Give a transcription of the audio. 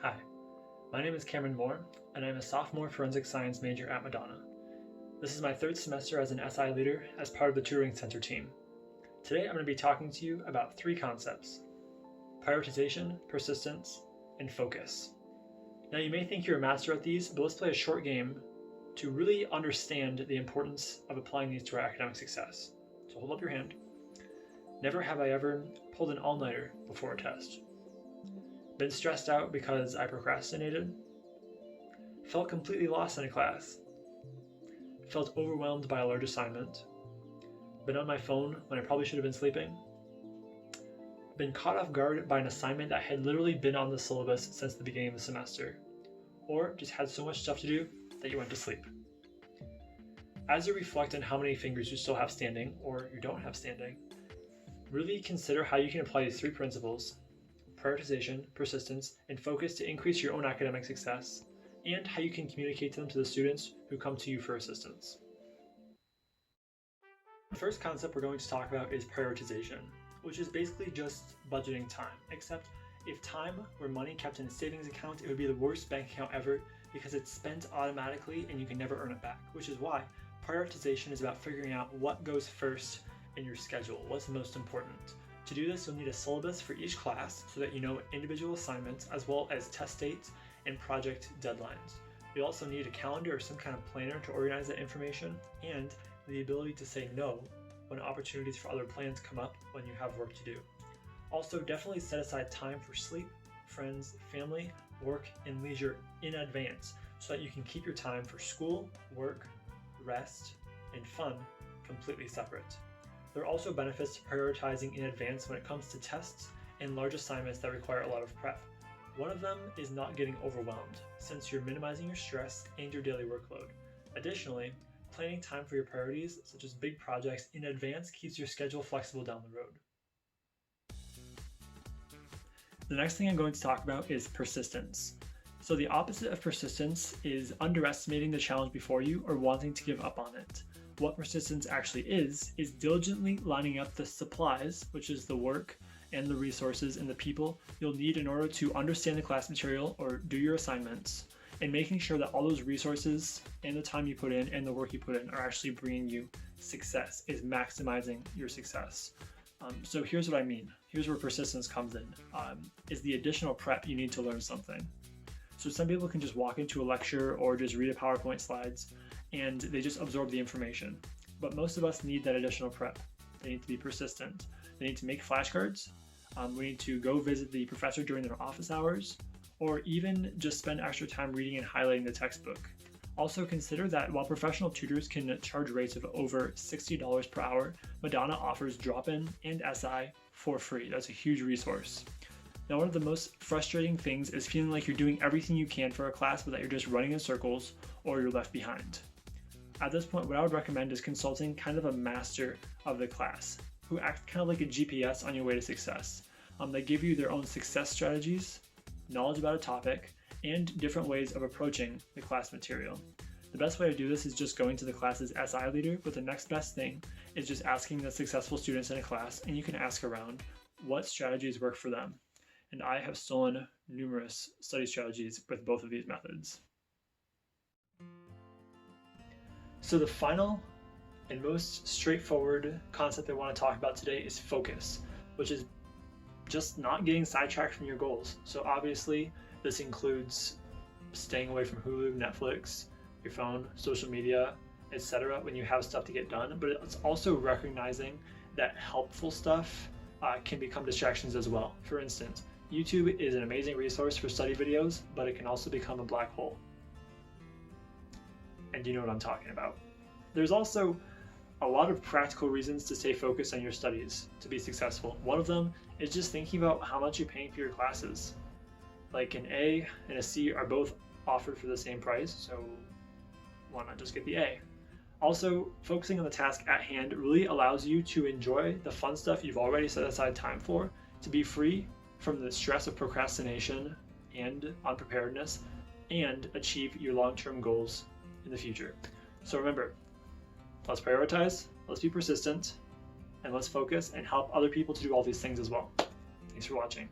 Hi, my name is Cameron Moore, and I'm a sophomore forensic science major at Madonna. This is my third semester as an SI leader as part of the tutoring center team. Today I'm going to be talking to you about three concepts: prioritization, persistence, and focus. Now you may think you're a master at these, but let's play a short game to really understand the importance of applying these to our academic success. So hold up your hand. Never have I ever pulled an all-nighter before a test. Been stressed out because I procrastinated. Felt completely lost in a class. Felt overwhelmed by a large assignment. Been on my phone when I probably should have been sleeping. Been caught off guard by an assignment that had literally been on the syllabus since the beginning of the semester. Or just had so much stuff to do that you went to sleep. As you reflect on how many fingers you still have standing, or you don't have standing, really consider how you can apply these three principles: prioritization, persistence, and focus to increase your own academic success, and how you can communicate them to the students who come to you for assistance. The first concept we're going to talk about is prioritization, which is basically just budgeting time, except if time were money kept in a savings account, it would be the worst bank account ever because it's spent automatically and you can never earn it back, which is why prioritization is about figuring out what goes first in your schedule, what's most important. To do this, you'll need a syllabus for each class so that you know individual assignments as well as test dates and project deadlines. You'll also need a calendar or some kind of planner to organize that information, and the ability to say no when opportunities for other plans come up when you have work to do. Also, definitely set aside time for sleep, friends, family, work, and leisure in advance so that you can keep your time for school, work, rest, and fun completely separate. There are also benefits to prioritizing in advance when it comes to tests and large assignments that require a lot of prep. One of them is not getting overwhelmed, since you're minimizing your stress and your daily workload. Additionally, planning time for your priorities, such as big projects, in advance keeps your schedule flexible down the road. The next thing I'm going to talk about is persistence. So the opposite of persistence is underestimating the challenge before you or wanting to give up on it. What persistence actually is diligently lining up the supplies, which is the work and the resources and the people you'll need in order to understand the class material or do your assignments, and making sure that all those resources and the time you put in and the work you put in are actually bringing you success, is maximizing your success. So here's what I mean. Here's where persistence comes in, is the additional prep you need to learn something. So some people can just walk into a lecture or just read a PowerPoint slides and they just absorb the information. But most of us need that additional prep. They need to be persistent. They need to make flashcards. We need to go visit the professor during their office hours, or even just spend extra time reading and highlighting the textbook. Also consider that while professional tutors can charge rates of over $60 per hour, Madonna offers drop-in and SI for free. That's a huge resource. Now, one of the most frustrating things is feeling like you're doing everything you can for a class, but that you're just running in circles or you're left behind. At this point, what I would recommend is consulting kind of a master of the class, who act kind of like a GPS on your way to success. They give you their own success strategies, knowledge about a topic, and different ways of approaching the class material. The best way to do this is just going to the class's SI leader, but the next best thing is just asking the successful students in a class, and you can ask around what strategies work for them. And I have stolen numerous study strategies with both of these methods. So the final and most straightforward concept I want to talk about today is focus, which is just not getting sidetracked from your goals. So obviously this includes staying away from Hulu, Netflix, your phone, social media, etc. when you have stuff to get done, but it's also recognizing that helpful stuff can become distractions as well. For instance, YouTube is an amazing resource for study videos, but it can also become a black hole. And you know what I'm talking about. There's also a lot of practical reasons to stay focused on your studies to be successful. One of them is just thinking about how much you're paying for your classes. Like an A and a C are both offered for the same price, so why not just get the A? Also, focusing on the task at hand really allows you to enjoy the fun stuff you've already set aside time for, to be free from the stress of procrastination and unpreparedness, and achieve your long-term goals in the future. So remember, let's prioritize, let's be persistent, and let's focus and help other people to do all these things as well. Thanks for watching.